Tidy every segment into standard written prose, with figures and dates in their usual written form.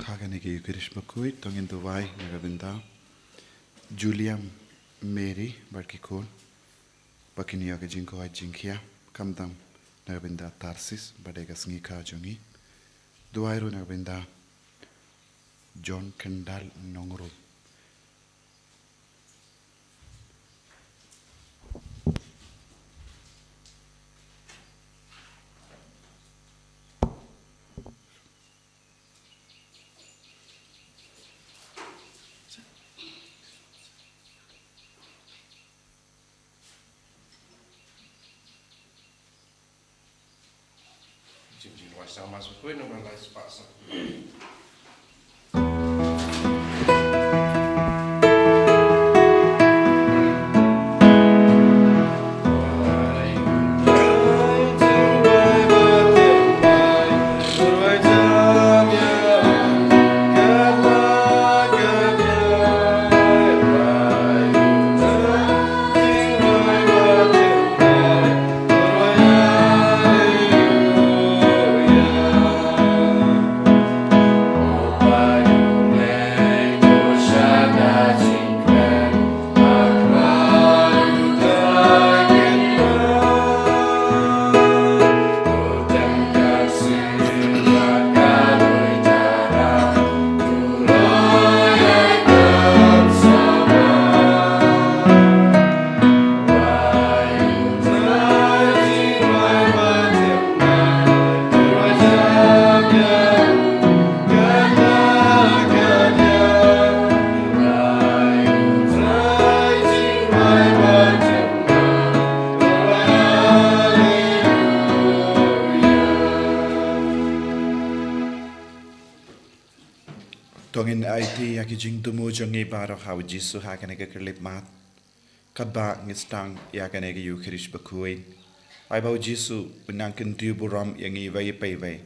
Kaganegi Bakhuid, Tongin Duwai, Nagabinda, Julia Mary, Barkikon, Bakiniaga Jinko Jinkia, Kamdam, Nagabinda Tarsis, Badega Sngi Jongi, Duairu Nagabinda, John Kendall Nongru. Sama Bakhuid nomor lain sepasang. Tongin IT Yakijing Dumu Jongi Baro How Jisu Hakanega Kerlip Mat, Kadba Nistang Yakanega Yukirish Bakhuid, I bow Jisu, Unankan Duburam Yangi Vai Pave,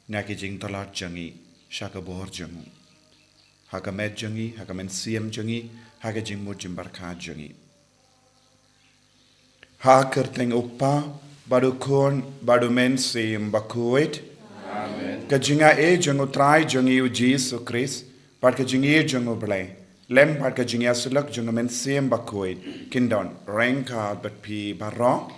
Nakijing Talat Jongi, Shakabor Jongu, Hakamed Jongi, Hakamen Siam Jongi, Hakajing Mujimbarka Jongi. Hakerteng Upa, Badukon, Badumen Sim Bakhuid, Kajinga E Jongu Trai Jongi Jisu Chris. Parka jingi jungo blay, lem parka jingia sulak jungo men siem Bakhuid, kindon, renka but pi barro.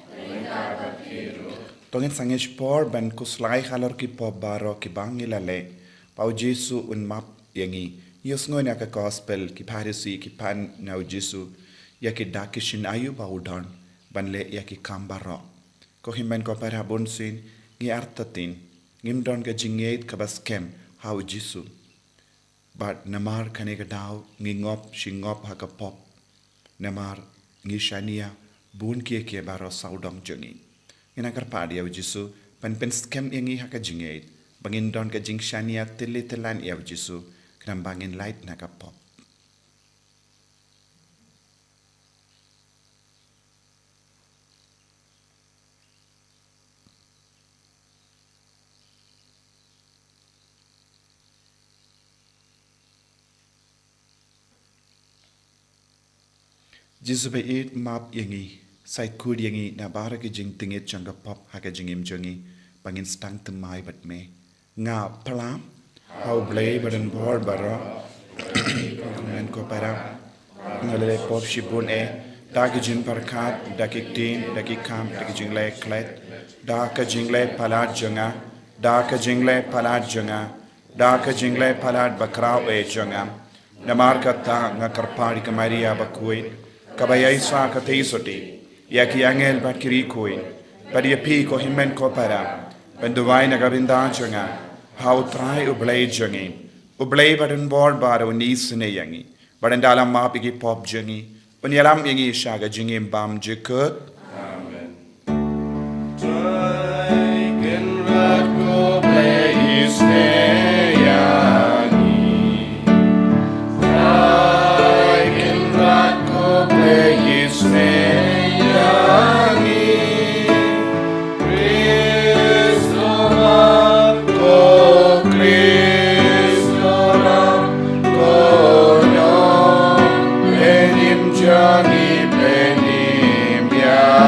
Tongin sangish por ben kuslai halor ki po baro ki bangilale, pau Jisu un map yangi, yusngo nya ka gospel ki parisi ki pan nau Jisu, yaki dakishin ayu baudon, banle yaki kambaro. Ko himen ko para bonsin, ngi artatin, ngimdon ka jingait ka baskem, hau Jisu. But namar kanega daw ngingop shingop hakapop namar ngishania bun kia baro saudong jongi inakar padi yaw Jisu pan skem yangi haka jingait bangin don ka jingshania tilan yaw Jisu kram bangin light nakapop. Jisu be it map yangi, side kud yangi na bara ke jing tingit janga pop haka jingim jongi, bangin stang temai bat me. Nga palam, how blay badan bor bara, men ko para, ngale pop shibun daki jin parkat, daki tin, daki kam, daki jingle klet, daka jingle palad jonga, daka jingle palad jonga, daka jingle palad bakrao jonga, namar kata nga karpari kamaria Bakhuid, Kabayay sa kataysote, yaki angel bat kirikoin, padi api ko himen ko para, penduway nagabinda jonga, how try ublay jongi, ublay badan board baro nisine yangi, badan dalam mapigi pop jongi, unyalam yangi shaga jingi bam jikut. Amen. Try can rat go play his Johnny Benim, yeah.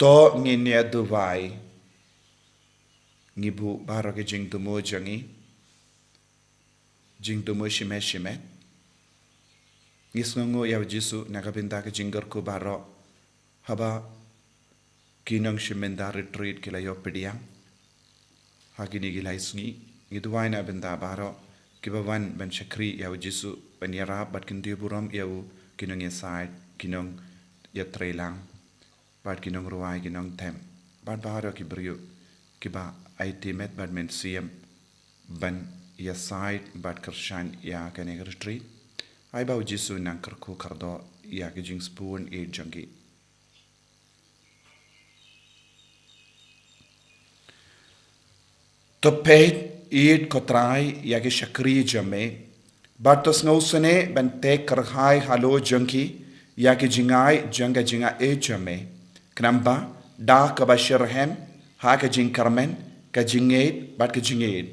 to nginia duwai ngibu baro ke jing tumu jangi jing tumu shime ngisngongo yaw jisu nakabinta ke jingar ko baro haba kinang shimenda retreat kilayo pediang hagini gilai sngi ngiduwai na benda baro kibawan ban shakri yaw jisu ban yara bat kinti buram yaw kinong side kinong yatrelang bat kinong ruai kinong tem bat baro kibriyo kiba ultimate bat men siem ban ya side bat kershan ya kane retreat ai bau jisu nang kerku kardo ya ke jing spoon e jangi to pet id kotrai ya ke shakri jame batos ngausane ban te karhai halo jangi ya ke jingai janga jinga e jame knamba da ka bashirhem ha ke jing karmen ka jinged bat ke jinged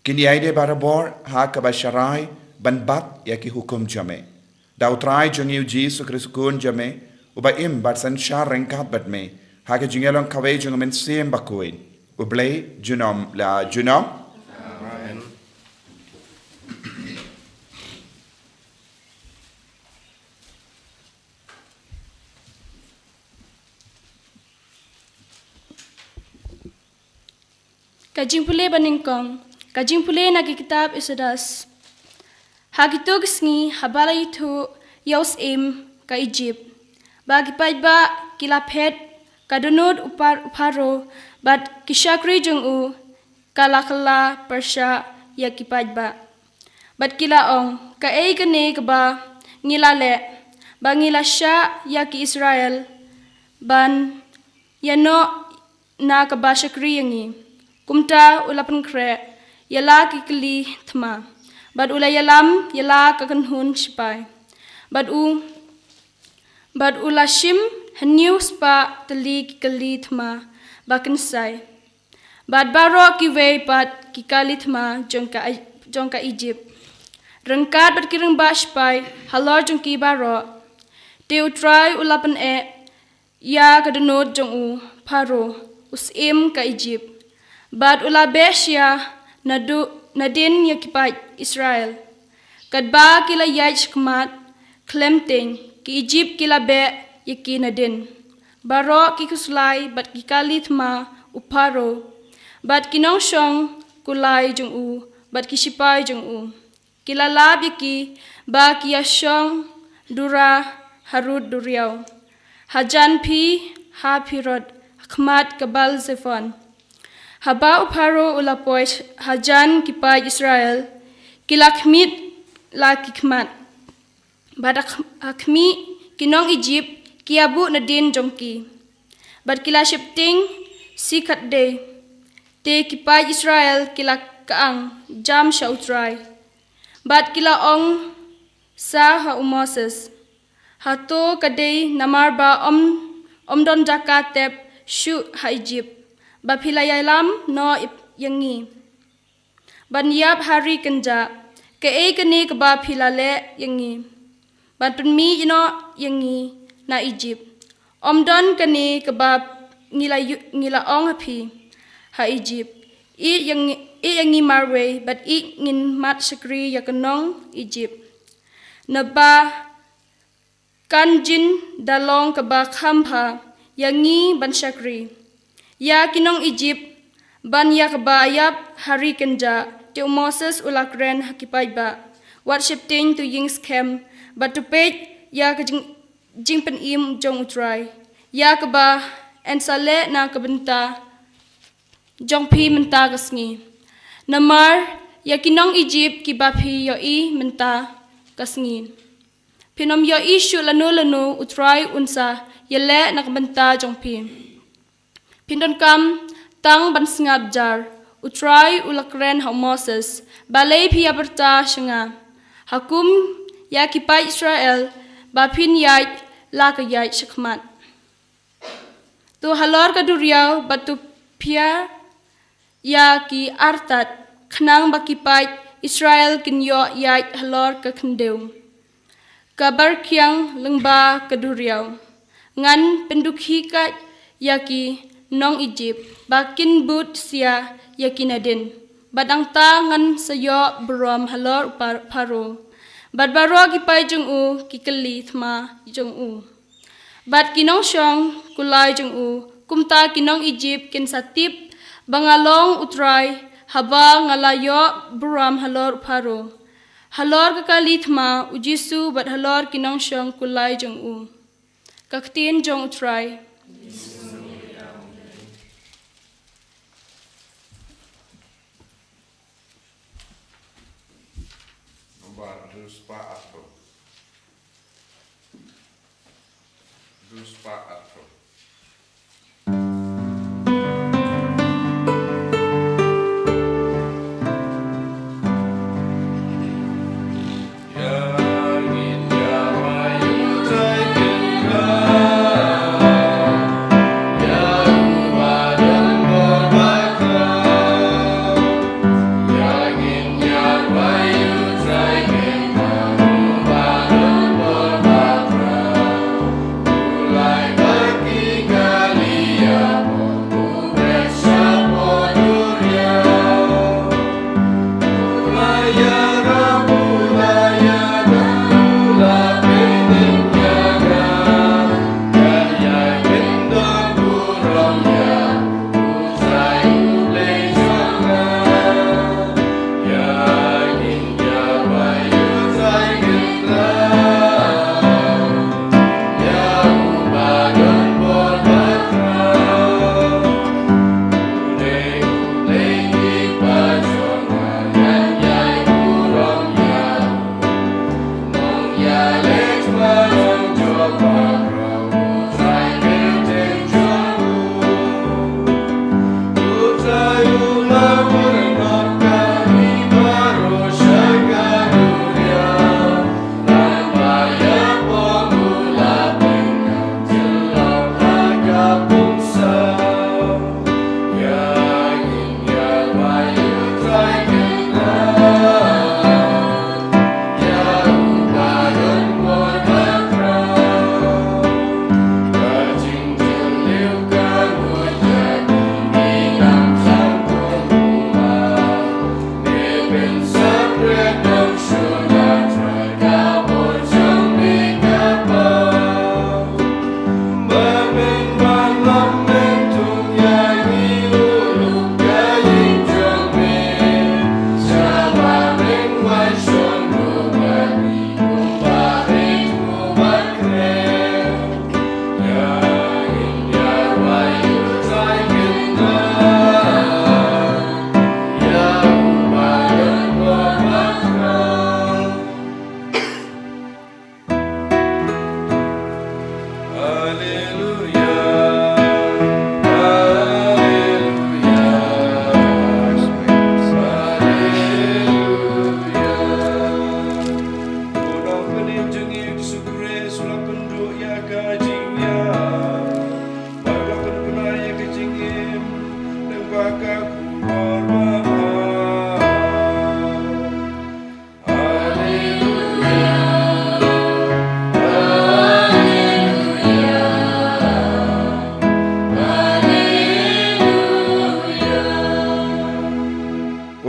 kini aide barabor ha ka basharai ban bat ya ki hukum jame da utrai jangi jisu kriskun jame uba im bat san shar rengkat bat me ha ke jingelon kawe jangamen sim Bakhuid ublay junom la junom Amen. Kajing pule ba Nyngkong, kajing pule nagi kitab isadas. Hagitog sngi habala itu yaus ka Egypt. Bagi ba kilaphet kadunod uparo bat kishakri jungu kalakala persya ya ba. Bat kilaong ka ei kene ba ngilale ba ngilasya ya ki Israel ban yano na ka ba shakri yangi. Kumta ulapan kre yala kikli thma bad ula yalam yala kakanhun sipai bad ula shim hanyu spa tali kikli thma bakan sai bad baro kiwe pat kikali thma jongka Egypt rengkat bad kireng ba sipai halor jongki baro te utrai ulapan ya kadenot jongu paro usim ka Egypt bad ula besya nadin yakipat Israel kadba kila yaj kmat klemting ki Egypt kila be yaki nadin baro ki kuslai bad kikali thma uparo bad kinong shong kulai jung bad kishipai jung kila lab yaki ba ki yashong dura harud duriao hajan pi ha pirod khmat kabal zefon haba uparo ulapoy hajan kipai Israel kilakmit la kikmat badak akmi kinong Egypt kiabu nadin jongki bad kila shifting sikat day te kipai Israel kila kaang jam shautrai bad kila ong sa ha Moses hato kadai namar ba omdon jakatep shu ha Egypt bapilayalam no yangi banyap hari kenja ke kene ke bapilale yangi batmi ino yangi na Egypt omdon kene ke bab ngila ong api ha Egypt i yangi marwe but i ngin mat shakri yakanong Egypt naba kanjin dalong ke ba khamha yangi ban shakri ya kinong Egypt ban ya kabayap hari kenja te Moses ulakren hakipai ba what shifting to yings camp but to pay ya ka jingpen im jong utrai ya ka ba en sale na kabenta jong pi menta kasngi namar ya kinong Egypt ki ba pi yo I menta kasngi pinom yo I shu lanu utrai unsa yele na kabenta jong pi Pindon kam tang ban sngab jar utrai ulakren ha Moses balay pia berta shanga hakum ya kipai Israel ba pin yai la ka yai shakmat tu halor ka duriau batu pia ya ki artat khnang ba kipai Israel kin yo yai halor ka khendeu kabar kyang lengba ka duriau ngan pendukhi ka yaki nong Egypt bakin but sia yaki nadin badang ta ngan sayo brom halor paro bad baro ki pai jung u ki kali thma jung u bad kinong shong kulai jung u kumta kinong Egypt kin satip bangalong utrai haba ngalayo brom halor paro halor ka kali thma ujisu bad halor kinong shong kulai jung u kaktin jong utrai Duspa atro.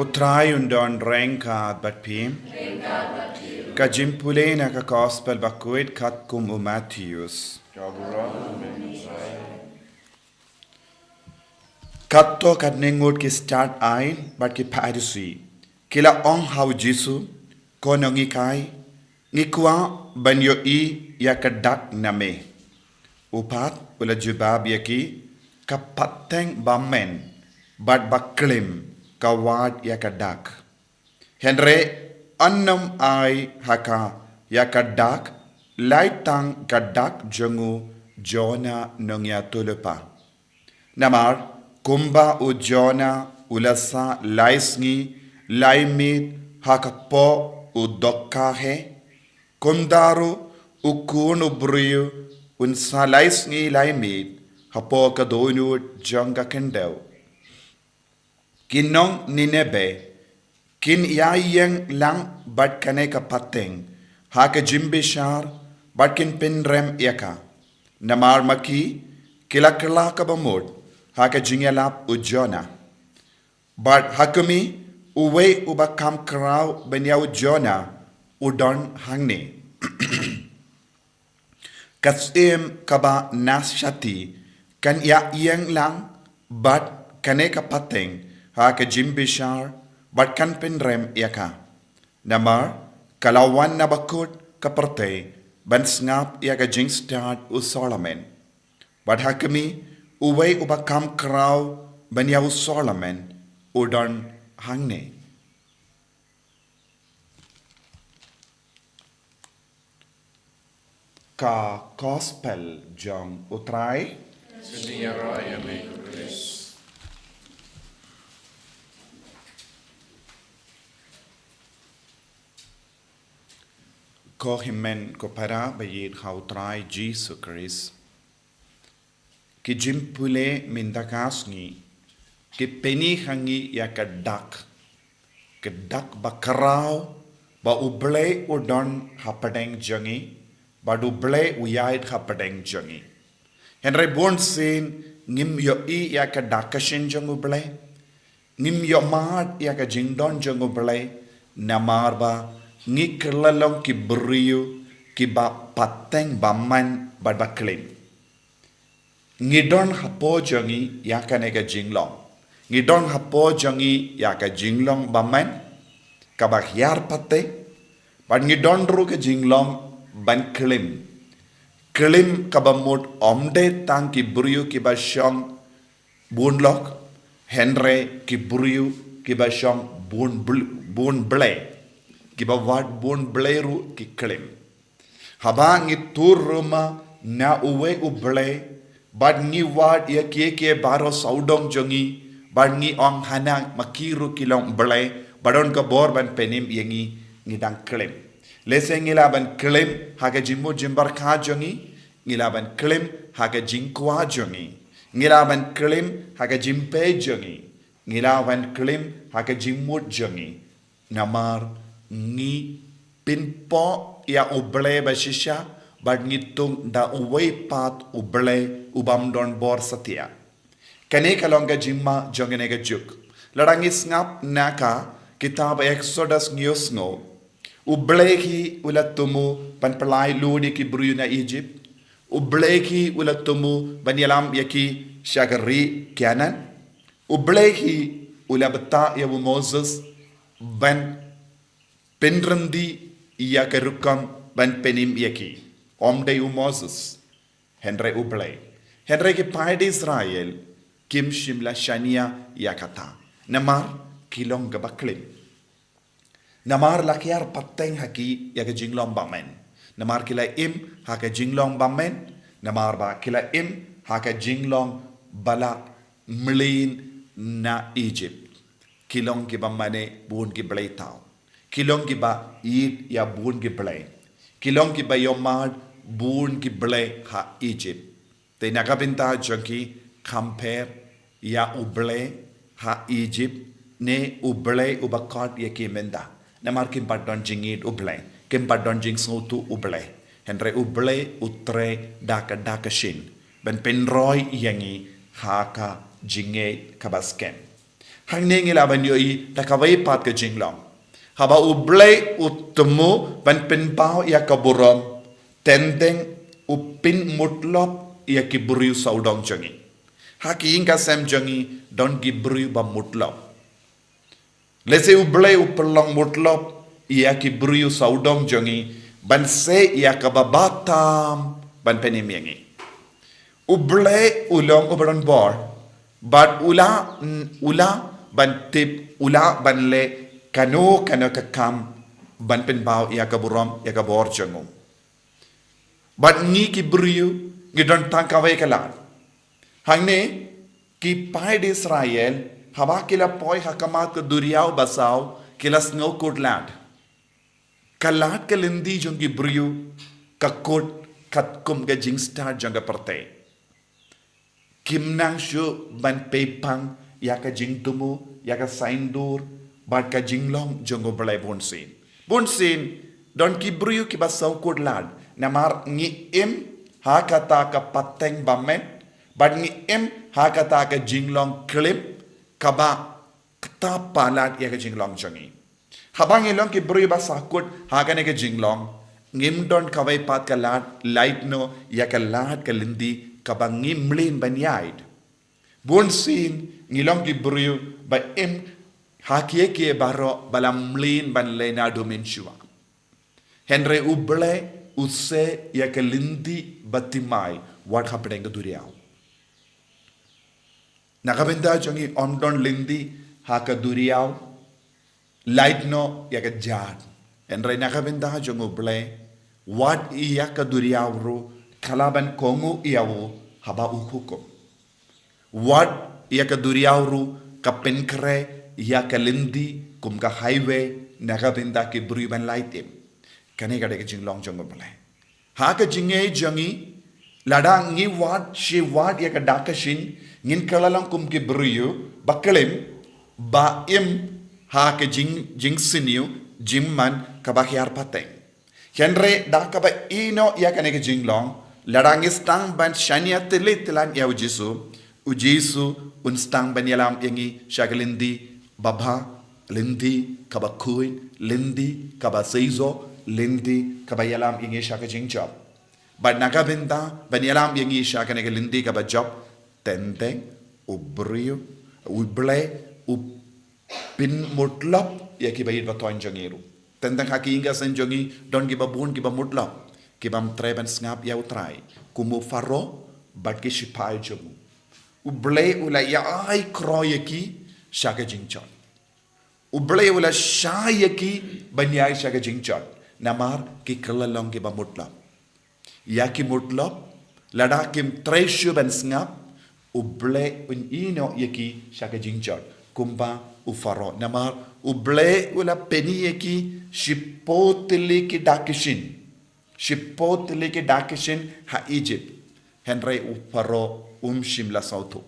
Utrai undon rengkat bat pim. Ka jimpule na ka gospel Bakhuid kat kum u Matthews. Katto kat nengut ki start ain bat ki paidisi. Kila ong hau Jisu kono ngikai ngikwa banyo I ya kadak name. Upat ula jubab yaki kapateng bamen bat baklim kawad ya kadak. Henry annam ai haka ya kadak laitang kadak jangu Jona nongya tulupa. Namar kumba u Jona ulasa laisngi laimit haka po u dokkahe kumdaru ukun ubriyu unsa laisngi laimit hapo kadonu janga kendau. Kinong Ninebe kin yayang lang bat kane kapateng haka jimbishar bat kin pinrem yaka namar maki kila ka bamod haka jingelap ujona but hakumi uwe uba kam kraw benya ujona udon hangne kasim kaba nasyati kan ya yang lang but kane kapateng haka jimbishar but kan penrem yaka namar kalawan na bakut kaparte ban ngap yaka jing start usolamen but hakami uwe uba kam kraw benya usolamen udon hangne ka gospel jong utrai Sngi raya me Chris. ko himen ko para bayit ha utrai Jesus Christ ki jimpule mindakas ki peni hangi ya ke dak bakarau ba uble udon hapadeng jangi ba uble uyait hapadeng jangi henry born sin ngim yo I ya ka dakashin jang uble ngim yo mat ya ka jingdon jang uble namar ba ngi kerlalong ki beriu ki ba pateng baman ba baklin ngidon hapo jangi ya ka nega jinglong ngidon hapo jangi ya ka jinglong baman kabak yar pate ban ngidon ru ka jinglong ban klim kabamut omde tang ki buriu ki ba shong bunlok henre ki buriu ki ba shong bun ble ki ba wat bun ble ru ki klim haba ngi tur ruma na uwe uble bad ngi wat ya ke baro saudong jongi bad ngi ong hanang makiru kilong ble badon ka bor ban penim yengi ngidang klim lese ngilaban klim haga jimmo jimbar kha jongi ngilaban klim haga jinkwa jongi ngilaban klim haga jimpe jongi ngilaban klim haga jimmut jongi namar ngi pinpo ya uble bashisha bad ngitung da uway pat uble ubam don bor satya kane kalonga jimma jongenega juk ladangi ngap naka kitab Exodus news ngo ublehi ulatumu pan pelai ludi ki bruna Egypt ublehi ulatumu ban yalam yaki shagari kianan ublehi ulabta ya Moses ban penrandi ya kerukam ban penim yaki omde Moses henry uble henry ki paid Israel kim shimla shania yakata namar kilong gabaklim namar lakiar pateng haki ya ke jinglong bamen namar kila im ha ke jinglong bamen namar ba kila im ha ke jinglong bala mlin na Egypt kilong ki bamane bun ki blay tau kilong ki ba eat ya bun ki blay kilong ki ba yomad bun ki blay ha Egypt te nakabinta jonki compare ya uble ha Egypt ne uble ubakot ya kimenda namar kim padon jingit uble kim padon jing snotu uble henry uble utre daka shin ben penroy yangi haka jinge kabasken hang ne ngila ban yoi takawai pat ka jinglong haba uble utmu ban penpao ya kaburom tendeng upin mutlop ya kiburiu saudong jangi haki inga sem jangi don giburiu ba mutlop lese uble upelong mutlop ia kiburiu saudong jangi ban se ia kababatam ban penimiangi uble ulong ubron bor but ula ban tip ula ban le kano kakam ban penbao ia kaburom ia kabor jangu but ni kiburiu ngidon tangkawe kalat hangne ki paid Israel haba kila poi hakamat ke duriau basau kila snow kodland kalat kalindi jongi briu kakot katkum ga jingstar janga parte kimnang shu ban pepang ya ka jingtumu ya ka saindur bat ka jinglong jongo balai bonsin don ki briu ki basau kodland namar ngi im ha kata ka pateng bamen But ngi em hakata ka jinglong klim kaba kta palat ya ka jinglong jangi. Habang ilong ki brui ba sakut hakane ka jinglong ngim don kawai pat ka lat light no ya ka lat ka lindi kaba ngimlin banyaid. Bun sin ngilong ki brui ba em hakie ke baro balam mlin ban lena domensua. Henry uble usse ya ka lindi batimai what happening ka duriao. Nakabenda jangi ondon lindi haka duriao light no ya ka jad. Henry nakabenda jango ble what iya ka duriao ro kalaban kongu iyawo haba ukukom. What iya ka duriao ro ka penkre ya kalindi kum ka highway nakabenda ki bruiban lightim kane gade ke jinglong jongo bale ha ka jinge jangi ladang ngi wat she wat ya ka dakashin ngin kalalang kum ki bruyu bakalim ba im ha ka jing siniu jimman ka ba hyar pateng henre da ka ba ino ya kane ke jinglong ladang istang ban shania telan ya ujisu unstang ban yalam yangi shagalindi Baba, Lindi, kaba Bakhuid, Lindi, kaba Seizo, Lindi, kaba yalam ingi shaka jing job. But nakabenta, ban yalam ingi shaka nega Lindi kaba job, tenteng, ubriyo, uble, pin mutlap, ya kiba yid batoin jangiru. Tenteng haki inga sen jangi, don kiba bun kiba mutlap, kibam treban snap ya utrai, kumu faro, but kishipai jamu. Uble ula ya ay kroyeki, shaka jingchot. Ublay wala shayaki banyay shaka jingchot. Namar ki kalalong ki ba mutlap. Yaki mutlap, ladakim tresyo ban snap, ublay un ino yaki shaka jingchot. Kumba ufaro. Namar ublay wala peni yaki shipotili ki dakishin. Shipotili ki dakishin ha Egypt. Henry ufaro shimla sautu.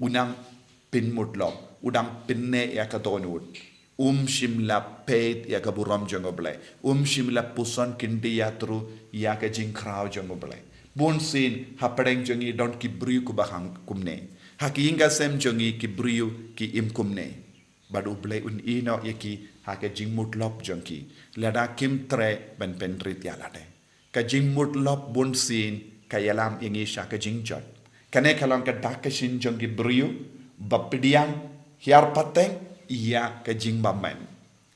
Unang pin mutlap. Udang pinne ya ka donut shimla peit ya ka buram jangoble shimla puson kindi ya tru ya ka jingkraw jangoble bon sin hapadeng jangi don ki briu ku bahang kumne haki inga sem jangi ki briu ki im kumne badu ble un ino yaki haka jingmut lop jangi lada kim tre ben pendrit ya lade ka jingmut lop bon sin ka yalam ingi shaka jingjot kane kalang ka dakashin jangi briu bapidiang Hiar pateng iya ka jing bamen.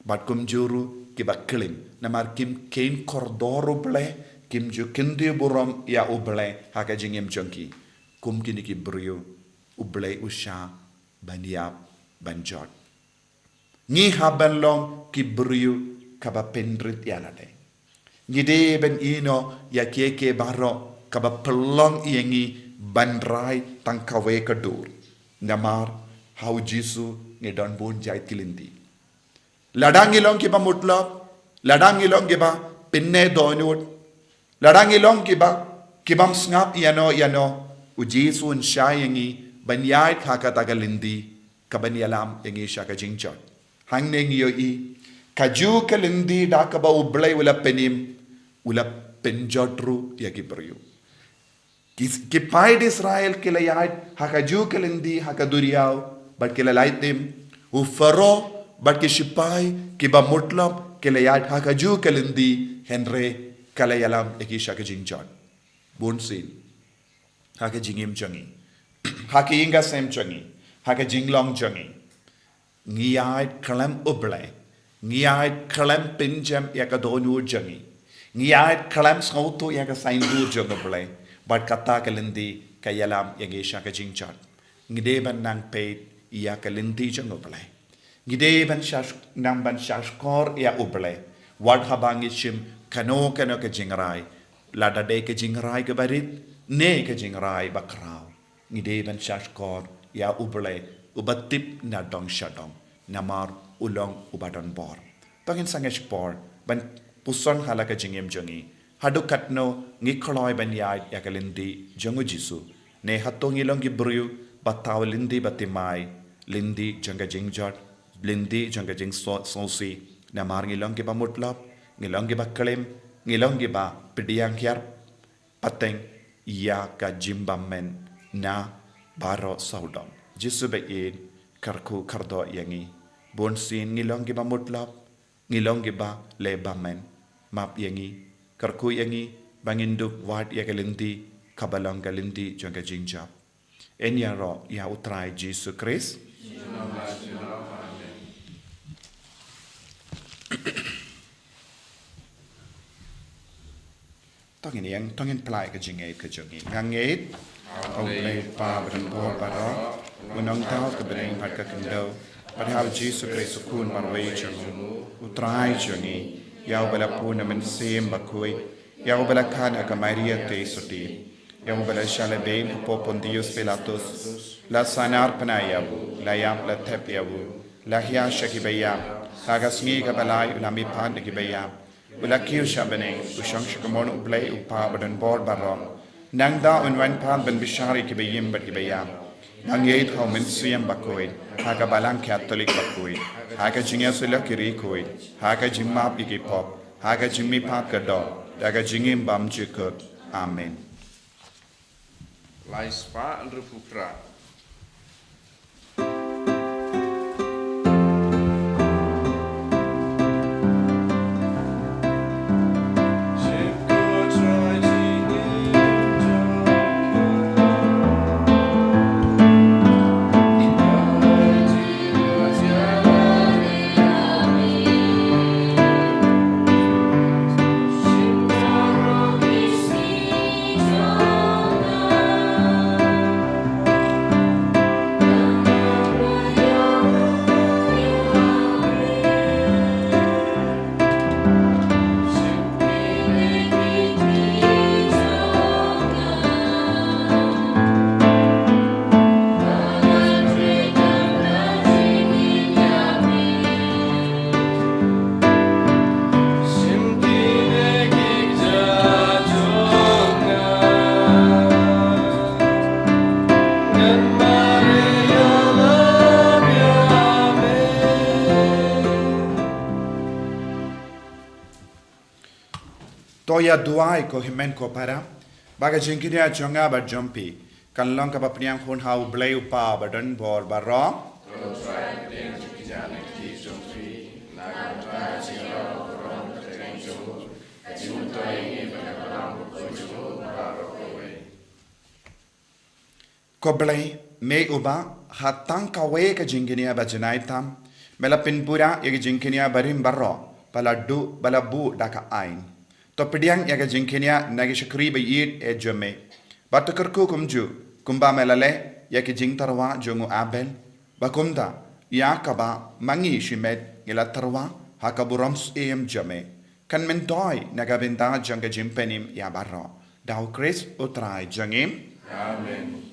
Bat kum juru kiba klim. Namar kim kain kordoro ble. Kim ju kindi buram ya uble haka jingim jongki. Kum kini ki brio uble usha banyap banjot. Ngi haban long ki brio kaba pendrit yalade. Ngide ben ino ya keke baro kaba pelong iengi bandrai tangkawe kadur. Namar how Jisu ni don bon jai kilindi. Ladangilong kiba mutlap, ladangilong kiba pinne donut, ladangilong kibam snap yano, ujisu un shayangi banyai kakatagalindi, kabanyalam yangi shaka jingchot. Hangning yo kaju kalindi da kaba ublay wala penim, wala penjotru yakiperyu. Kipaid Israel kilayait hakaju kalindi hakaduriyaw, but kila laitim ufaro but kishipai kiba mutlap kila yad hakaju kalindi henre kala yalam eki shaka jingjot bunsin haka jingim jangi haka inga sem jangi haka jinglong jangi ngiyait kalam uble ngiyait kalam pinjam yaka donu jangi ngiyait kalam sautu yaka saindu jangoble but kata kalindi kayalam yagi shaka jingjot ngideban nang paid ia kalindi jang uble. Gide ban shash nang ban shashkor ia uble. Wad habang ishim kano ka jingrai. Lada de ka jingrai ka barit. Ne ka jingrai bakraw. Gide ban shashkor ia uble. Ubatip na dong shadong. Namar ulong ubadon bor. Pagin sangesh bor. Ban puson hala ka jingim jangi. Hadukat no ngikoloy ban yad ya kalindi jangu jisu. Ne hatong ilong gibriu bataw lindi batimay. Lindi jangga jingjot, lindi jangga jing sosi, namar ngilong giba mutlap, ngilong giba kalim, ngilong giba pidiyang hiar, pateng iya ka jimbamen na baro saudam jisu ba id karku kardo yangi bon sin ngilong giba mutlap ngilong giba lebamen map yangi karku yangi banginduk wat yagalindi kabalong galindi jonga jingjap enya ro ya utrai jisu Christ tongin plai ka jingai ka jongi ngangait au play pa bran bo para unang tao ka bring hat ka kendo padhal jisu Christ kun marway jongu utrai jongi yau bala puna men sem Bakhuid yau bala kan aga Maria te soti yau bala shalabe popon Dios Pilatus la sanar panayabu la yam la tepiabu la hiya shakibaya Sngi ka balai ulami pan kibaya Ulakiu shabane ushang shakamon ublay upa badan bor baro nangda unwan pan ban bishari kibayim bat kibaya nangait how min siyam Bakhuid haga balang Catholic Bakhuid haga jingya sula kiri koid haga jingma piki pop haga jingmi pat kado daga jingim bam jikut amen Lai spa andru pukra. Toya duai ko himen ko para baga jingkiria jonga ba jumpi kan long ka papniang khun hau blay upa badan bor baro ko blay me uba hatang kawe ka jingkiria ba janai tam melapin pura ye jingkiria barim baro paladu balabu daka ain to pediang yaga jingkenia nagi shakri ba yid e jome batakarku kumju kumba melale yaki jingtarwa jongu abel bakumda yakaba mangi shimet ila tarwa hakaburams em jome kan mentoi naga benda janga jimpenim ya barro dau Chris utrai jangim Amen.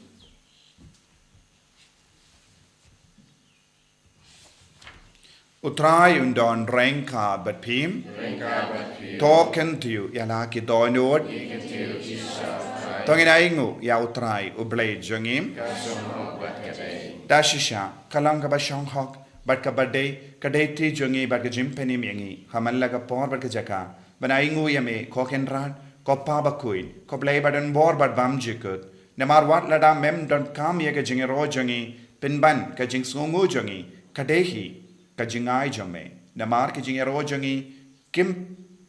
Utrai undon renka bat pim token tiu yala ki donod tongin aingu ya utrai ublay jangim dashisha kalang ka bashong hok bat ka bade kadeti jangi bat ka jimpenim yangi hamallaga por bat ka jaka banaingu yame koken ran koppa Bakhuid koplay badan bor bat bam jikut namar wat lada mem don kam ye ka jingero jangi pinban ka jing sungu jangi kadehi kajingai jame namar ke jingero jangi kim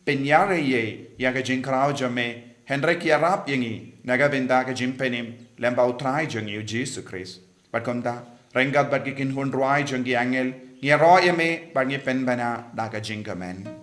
penyare ye ya ka jingkrao jame henrik yarap yangi naga benda ka jimpenim lemba utrai jangi Jesus Christ batkomda rengat bat kin hun roi jangi angel ye ro yame bat ngi penbana daga jingamen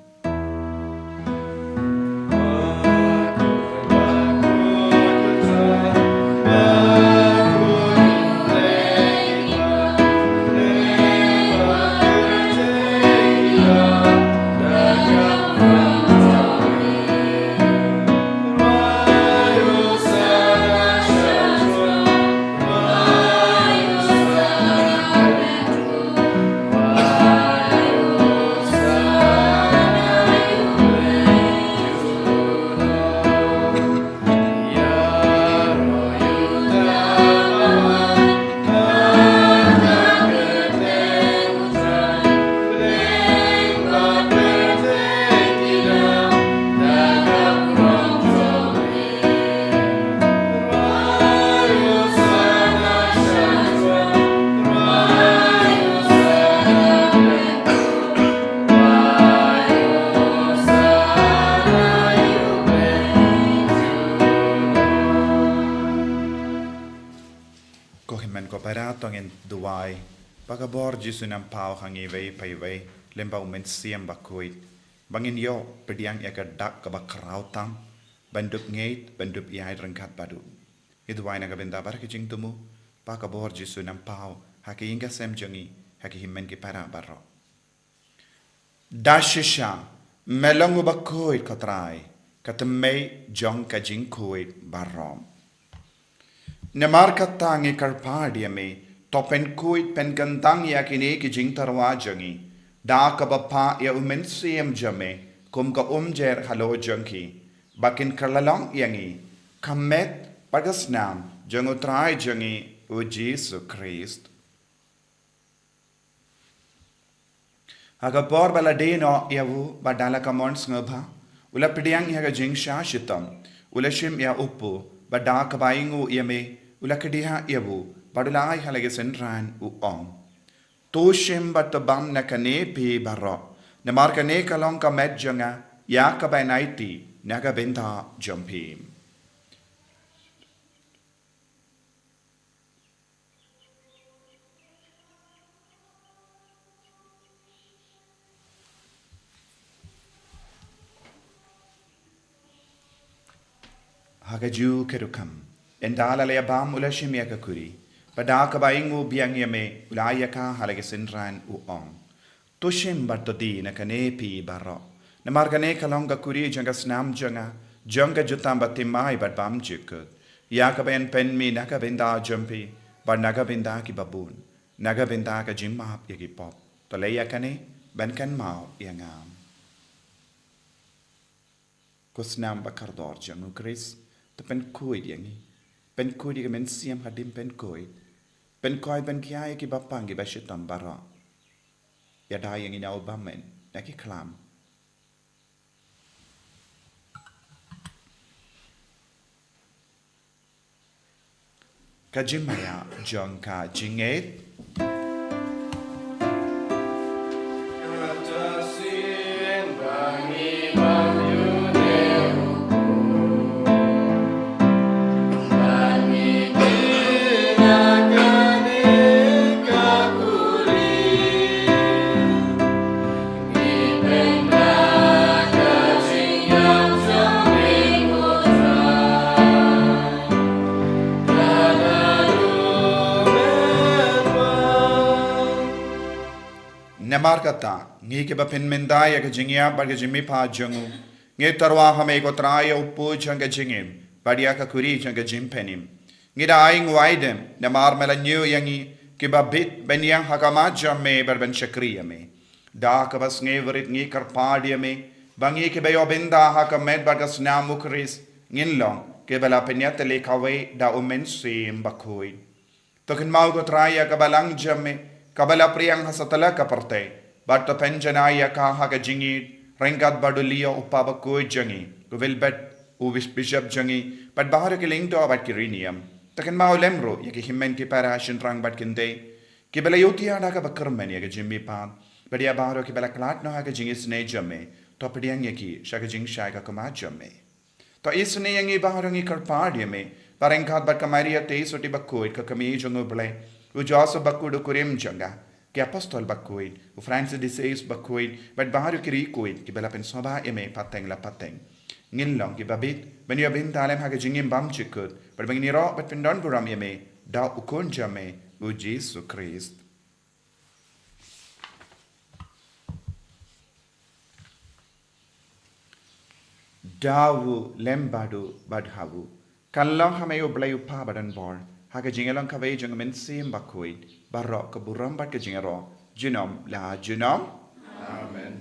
man ko para tongin duwai pagabor jisu nam pau hangi vei pai vei lemba umen siam Bakhuid bangin yo pediang ya dak ka bakrau tam bandup ngeit bandup iai rengkat badu idwai na gabenda bar ki jing tumu pagabor jisu nam pau haki inga sem jangi haki himmen ki para barro dashisha melongu Bakhuid kotrai katemei jong ka jing Bakhuid barrom Namar katangi karpadia me topen Bakhuid pen gantang ya kini ki jing tarwa jangi da ka bapa ya umen siem jame kum ka umjer halo jangki bakin karlalong yangi kamet pagasnam jang utrai jangi u Jesu Christ Agapor baladeno yavu badala kamons ngabha ula pidiang yaga jing shashitam ula shim ya upu badak baingu yame ula kediha yavu badulai halage senran u om toshim batabam nakane pe barro namar kane kalong ka met janga ya ka bainaiti naga benta jumpim Hagaju kerukam endala le bam ula shimya kakuri padaka baingu biang yame ulayaka halage sinran u om tushim batodi na kanepi barro namar kane kalonga kuri janga snam janga jutam batimai bat bam jikut yaka ben pen mi naka benda jumpi bar naga benda ki babun naga benda ka jimap yaki pop to le yakane ben kan mau yangam kusnam bakardor jangu Chris to pen Bakhuid yangi pen Bakhuid ka men siam hadim pen Bakhuid pen koi pen kiai ki bapangi bashitam bara ya da yangi na obamen na ki klam ka jimaya jong ka jinget Namar kata ngi ke bapin mendaya ke jingya bar ke jimi pa jangu ngi tarwa hame ko traya upu janga jingim badia ka kuri janga jimpenim ngi da aing waidem namar mela nyu yangi ke babit benyang hakama jamme bar ben shakriya me da ka bas ngi verit ngi karpadia me bangi ke bayo benda hakamet bar ka snam ukris ngin long ke bala penyat le kawe da umen sim Bakhuid tokin mau ko traya ka balang jamme kabala priyang hasatala ka parte bato penjanaya ka haga jingi rengat badulia upa Bakhuid jangi wilbet u bishop jangi but bahar ke ling to abat kiriniam taken mau lemro yaki himmen ki para shinrang bat kinde ki bela yotia da ka bakarmen yaki jimmi pa badia bahar ki bela klat no haga jingi sne jamme to pediang yaki shaga jing shaga kama jamme to isne yangi bahar ngi karpad yame parengkat bat kamaria te soti Bakhuid ka kami jongo ble u Joseph Bakhuid kurim janga ke apostol Bakhuid u Francis de Sales Bakhuid but baharu kiri kuid ki bela pen soba eme pateng la pateng ngin long ki babit ben yo bin talem ha ke jingim bam chikut but ben ni ro but pen don buram eme da ukon jame u Jesu Christ dawu lembadu badhawu kallang hame yo blay upa badan bor Haka jingalang kaway jang men sim Bakhuid barok ke buram bat ke jingaro jinom la jinom Amen.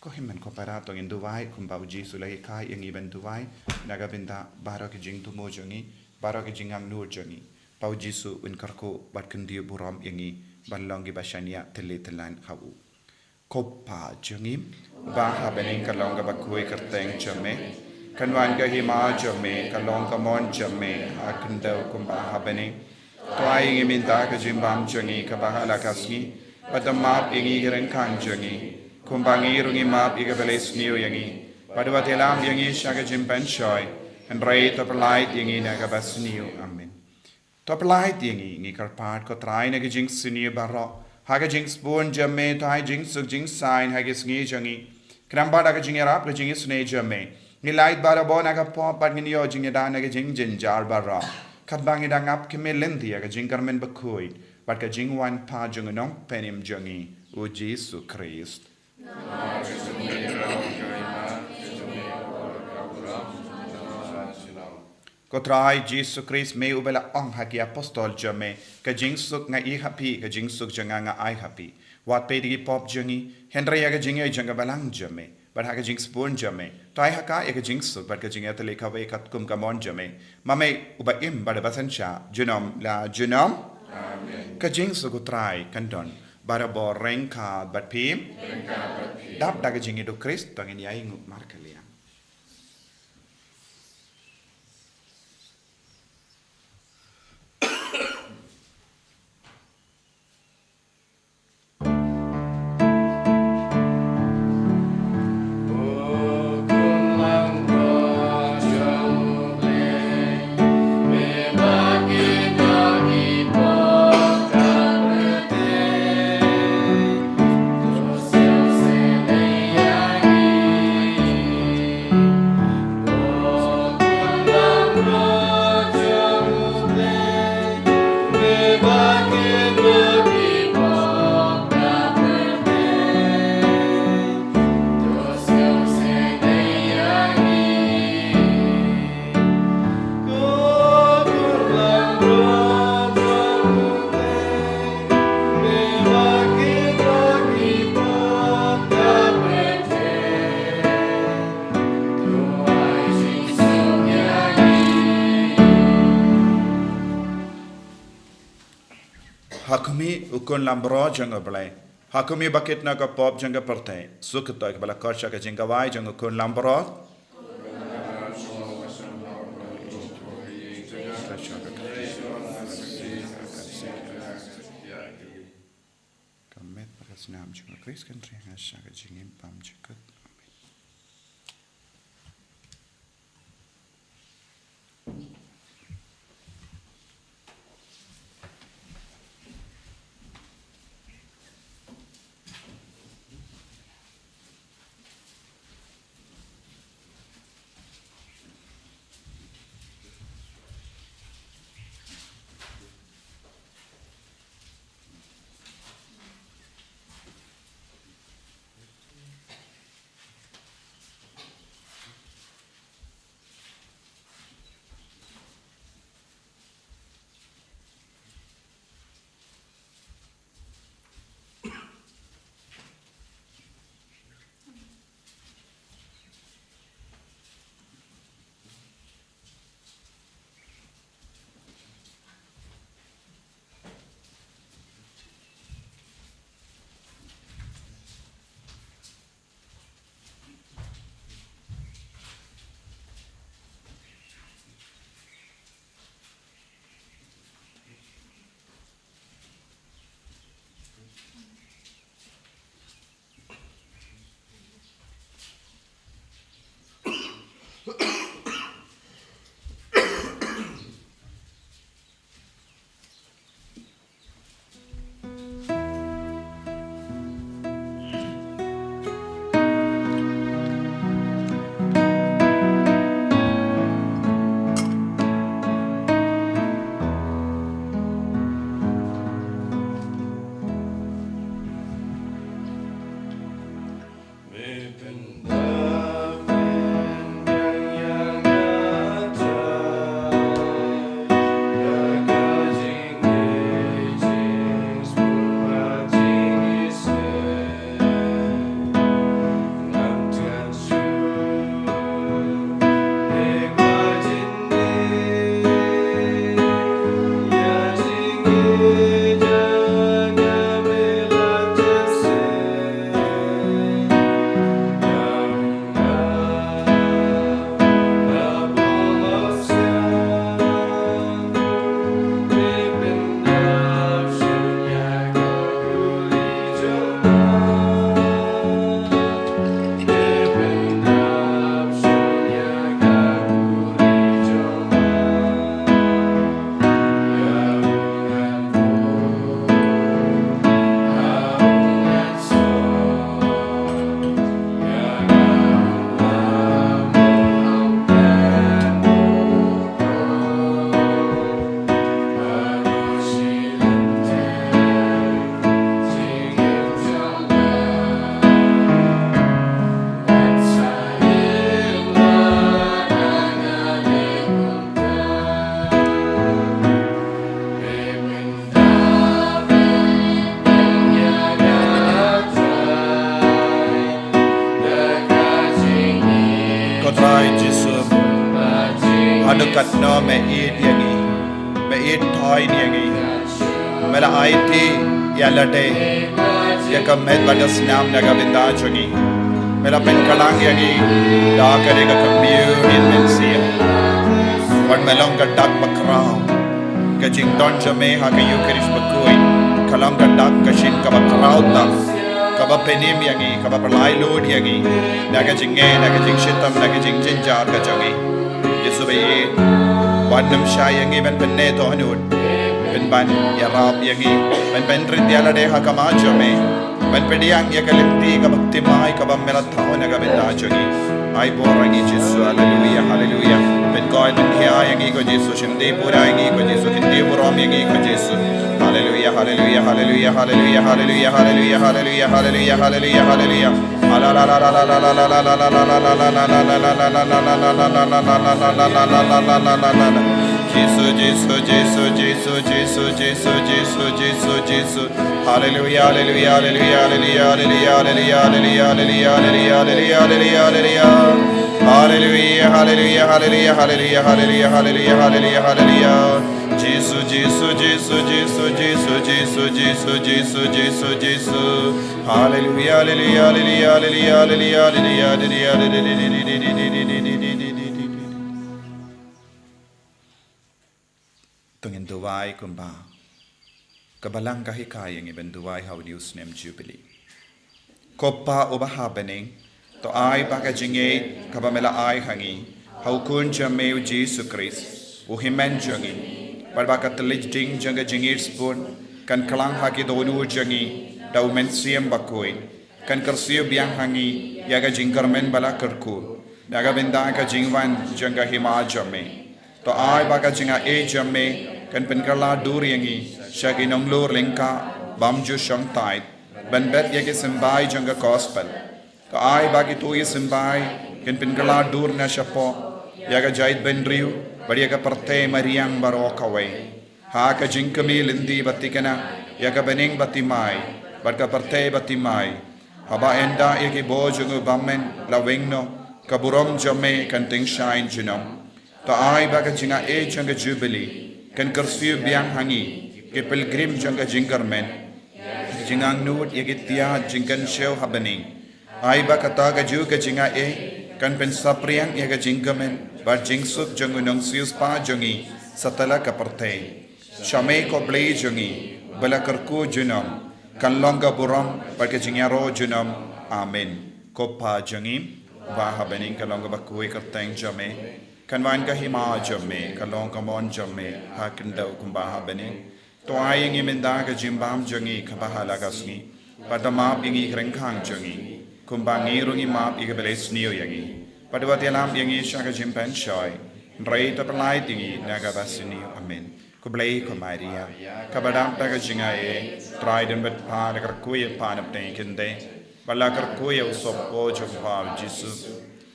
ko himmen ko para tong induwai kum bau Jesu lahi kai yang iben duwai naga binda barok ke jing tumo jangi barok ke jingam nur jangi bau Jesu win karko bat kendi buram yangi balong gi bashania tele telan khawu kopa jangi ba ha bening kalong ga Bakhuid kerteng jame Kanwan ka hima jame, kalong ka mon jame, akandaw kumba habane. Tuay ingi minta ka jimbam jangi, kabahala kasngi, padamap ingi hirengkang jangi, kumbang irungi map igabales niyo yangi, padawatilam yangi siya ka jimban shoy, and rate of light yangi nagabasniu. Amen. Top light yangi ni karpat ko try nagajing siniu baro. Hagajing spoon jame tai jing suk jing sign hagis ngi jangi. Kramba nagajing rap gajing sne jame. Ni light bara bo nagapop but ni yo jing da nagajing jinjar bara. Katbangi dangap kimelinti agajing karmen Bakhuid. But gajing one pa junganong penim jangi. O Jesu Christ. Kotrai Jesu Christ me ubela ong haki apostol jame ka jingsuk nga I happy ka jingsuk janga nga I happy wat pe digi pop jangi Henry aga jinga janga balang jame but haka jings pun jame tai haka ega jingsuk but ka jinga tele ka we kat kum kamon jame mame uba im bada basansha junom la junom amen ka jingsuk kotrai kandon bara bo renka but pim dap daga jingi do Christ tangin yai ngut markalia Hakumi ukun lambro janga balai. Hakumi bakit na ka pop janga pertai. Sukto ek bala korsha ka janga wai janga ukun lambro. Kamet pakas nam janga Chris kan trianga shaga jingim pam jikut. Jisu Hanukat no me eat yangi me eat toy yangi me la IT yalade yakam med badas nam naga binda chungi me la pen kalang yangi da karega communion men sia wan melong ka dak bakrao ka jing don jame ha ka yukrish Bakhuid kalang ka dak ka shin ka bakrao ta ka ba penim yangi ka ba palai load yangi naga jing shitam naga jing jinjar ka changi Yesu be wan nam shay yangi ben ne to hanud ben ban yarab yangi ben ridyala de ha ka ma jame ben pediang ya kalimti ka bakti mai ka ba mela thaw naga ben da changi ai borangi Yesu hallelujah hallelujah ben koi ben kya yangi ko Yesu shinde pura yangi ko Yesu kinde puram yangi ko Yesu hallelujah hallelujah hallelujah hallelujah hallelujah hallelujah hallelujah hallelujah hallelujah hallelujah la la la la la la la la la la la la la la Jesus Jesus Jesus Jesus Jesus Jesus Jesus Jesus Jesus hallelujah hallelujah hallelujah hallelujah hallelujah hallelujah hallelujah hallelujah hallelujah hallelujah hallelujah hallelujah hallelujah hallelujah hallelujah hallelujah hallelujah Jesus Jesus Jesus Jesus Jesus Jesus Jesus Jesus Jesus Jesus hallelujah hallelujah hallelujah hallelujah hallelujah hallelujah tungin duwai kumba kabalang kahikay ang iban duwai how news nem jubilee koppa ubaha bening to ay baka jingay kabamela ay hangi how kun jameu Jesus Christ uhimen jangi barbaka telij ding janga jingir spoon kan kalang haki donu jangi daw men siem Bakhuid kan kersiyo biang hangi yaga jingkarmen bala kerku yaga benda ka jingwan janga hima jame to ay baka jinga e jamme kan penkarla dur yangi shagi nonglor lengka bamju shang tait ban bet yagi sembai janga gospel to ay baki tu ye sembai kan penkarla dur na shapo yaga jait ben riu bari yaga parte mariang barokawe ha ka jingkami lindi batikana yaga bening batimai barka parte batimai haba enda yagi bojungu bammen lawengno kaburom jamme kan ting shine jinom to ay baka jinga e janga jubilee kan kersiyo biang hangi ke pilgrim janga jingkarmen jingang nut yagitia jingkan show habening ay baka taga ju ka jinga e kan pen sapriang yaga jingkamen bar jingsuk jangunong sius pa jangi satala kaparte shame ko blay jangi bala karku junam kan longa buram barka jingyaro junam amen koppa jangi ba habening kalonga Bakhuid karteng jame kan wan ka hima jamme kalong kamon jamme hakindau kumbaha beni to aying iminda ka jimbam jangi kabahala kasni padamap ingi krengkhang jangi kumbangi rungi map igabeles niyo yangi padawati alam yangi shaka jimpan shoy rei to palai tingi naga basini amen kublai ko maria kabadam ta ka jingae trident bet pa ka kuye pa na pne kinde bala ka kuye usop o jompa Jesus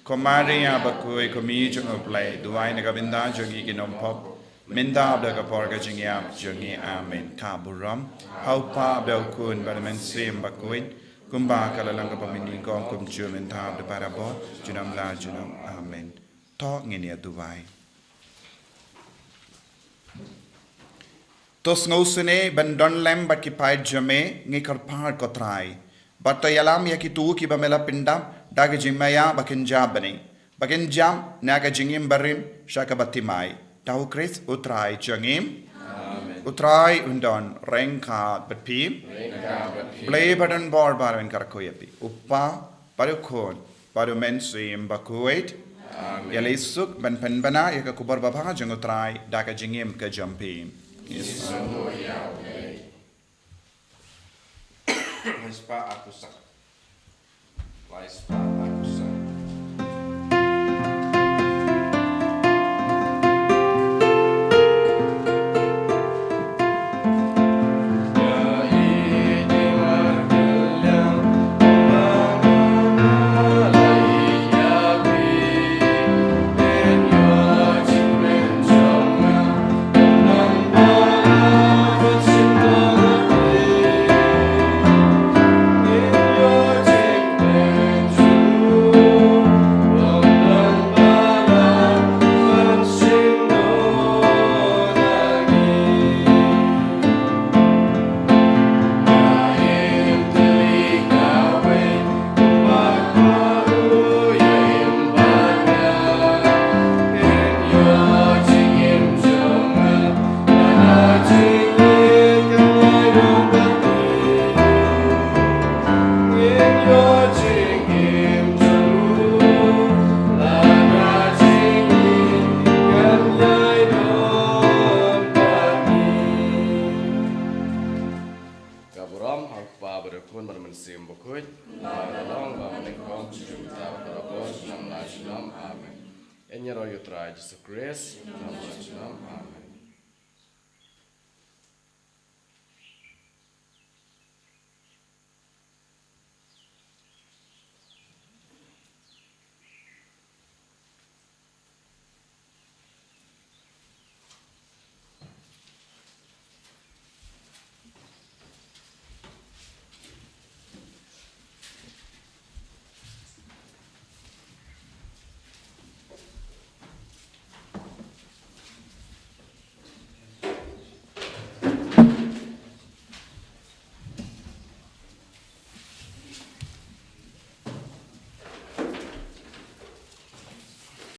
Komaria Bakhuid komi jung play duai naga binda jogi ginom pop minda abda ka porga jingyam jogi amen kaburam how pa belkun balamen sim Bakhuid kumba kalalang ka pamini kong kum jumen tab de parabo junam la junam amen to nginia duai tos ngosune bandon lem bakipai jame ngikar par ko trai Bata yalam yakitu ki bamela pindam daga jimaya bakin jabani bakin jam naga jingim barim shaka batimai tahu Chris utrai jangim utrai undon rengka batpi play button board baran karkoyapi uppa parukon paru mensim Bakhuid yalisuk ban penbana yaka kubar baba jang utrai daga jingim ka jampi Laispa aku sak. Laispa aku sak. Inya royo try Jesus Christ. Amen.